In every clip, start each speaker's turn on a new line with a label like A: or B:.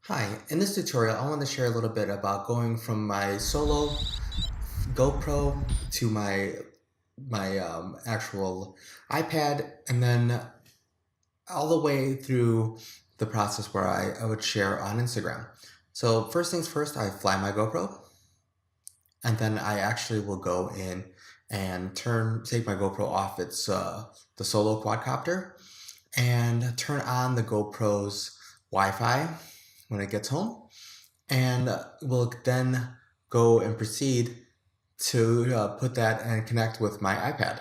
A: Hi, in this tutorial, I want to share a little bit about going from my solo GoPro to my actual iPad, and then all the way through the process where I would share on Instagram. So first things first, I fly my GoPro, and then I actually will go in and take my GoPro off its the solo quadcopter and turn on the GoPro's Wi-Fi when it gets home, and we'll then go and proceed to put that and connect with my iPad.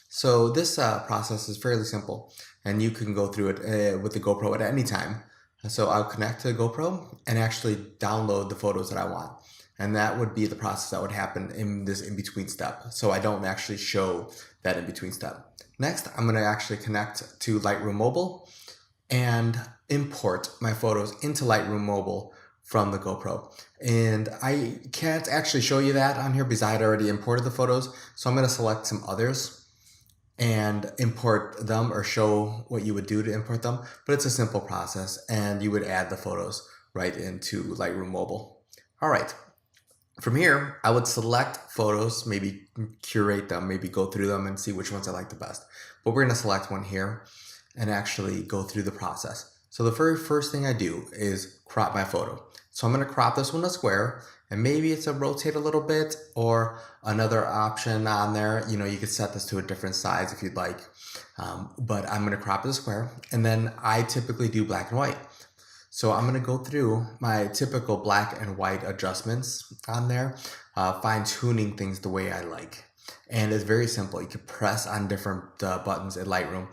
A: So this process is fairly simple, and you can go through it with the GoPro at any time. So I'll connect to the GoPro and actually download the photos that I want. And that would be the process that would happen in this in-between step. So I don't actually show that in-between step. Next, I'm gonna actually connect to Lightroom Mobile and import my photos into Lightroom Mobile from the GoPro. And I can't actually show you that on here because I had already imported the photos. So I'm gonna select some others and import them, or show what you would do to import them. But it's a simple process, and you would add the photos right into Lightroom Mobile. All right. From here, I would select photos, maybe curate them, maybe go through them and see which ones I like the best. But we're gonna select one here and actually go through the process. So the very first thing I do is crop my photo. So I'm gonna crop this one to square, and maybe it's a rotate a little bit, or another option on there. You could set this to a different size if you'd like. But I'm gonna crop it to square, and then I typically do black and white. So I'm gonna go through my typical black and white adjustments on there, fine tuning things the way I like. And it's very simple. You can press on different buttons in Lightroom,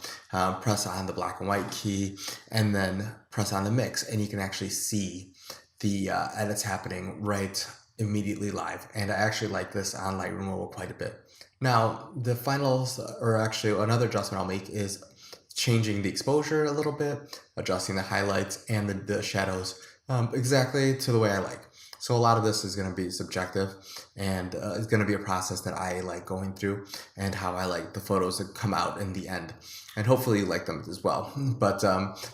A: press on the black and white key, and then press on the mix, and you can actually see the edits happening right immediately live. And I actually like this on Lightroom Mobile quite a bit. Now, the finals, or actually another adjustment I'll make, is changing the exposure a little bit, adjusting the highlights and the shadows exactly to the way I like. So a lot of this is going to be subjective, and it's going to be a process that I like going through, and how I like the photos that come out in the end. And hopefully you like them as well. But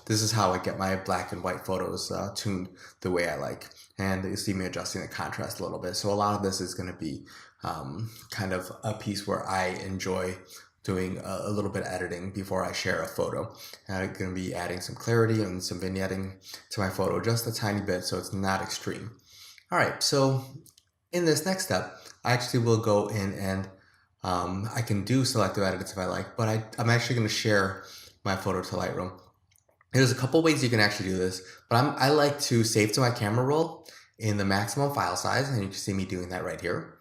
A: this is how I get my black and white photos tuned the way I like. And you see me adjusting the contrast a little bit. So a lot of this is going to be kind of a piece where I enjoy doing a little bit of editing before I share a photo. I'm going to be adding some clarity and some vignetting to my photo, just a tiny bit, so it's not extreme. All right, so in this next step, I actually will go in and I can do selective edits if I like, but I'm actually going to share my photo to Lightroom. There's a couple ways you can actually do this, but I like to save to my camera roll in the maximum file size, and you can see me doing that right here.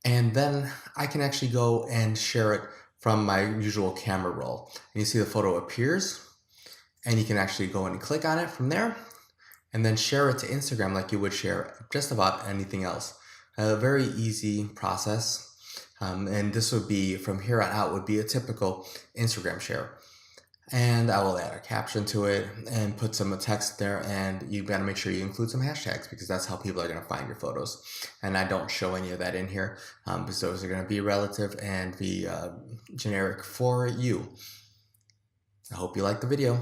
A: And then I can actually go and share it from my usual camera roll. And you see the photo appears, and you can actually go in and click on it from there, and then share it to Instagram like you would share just about anything else. A very easy process. And this would be, from here on out, would be a typical Instagram share. And I will add a caption to it and put some text there, and you've got to make sure you include some hashtags, because that's how people are going to find your photos. And I don't show any of that in here because those are going to be relative and be generic for you. I hope you like the video.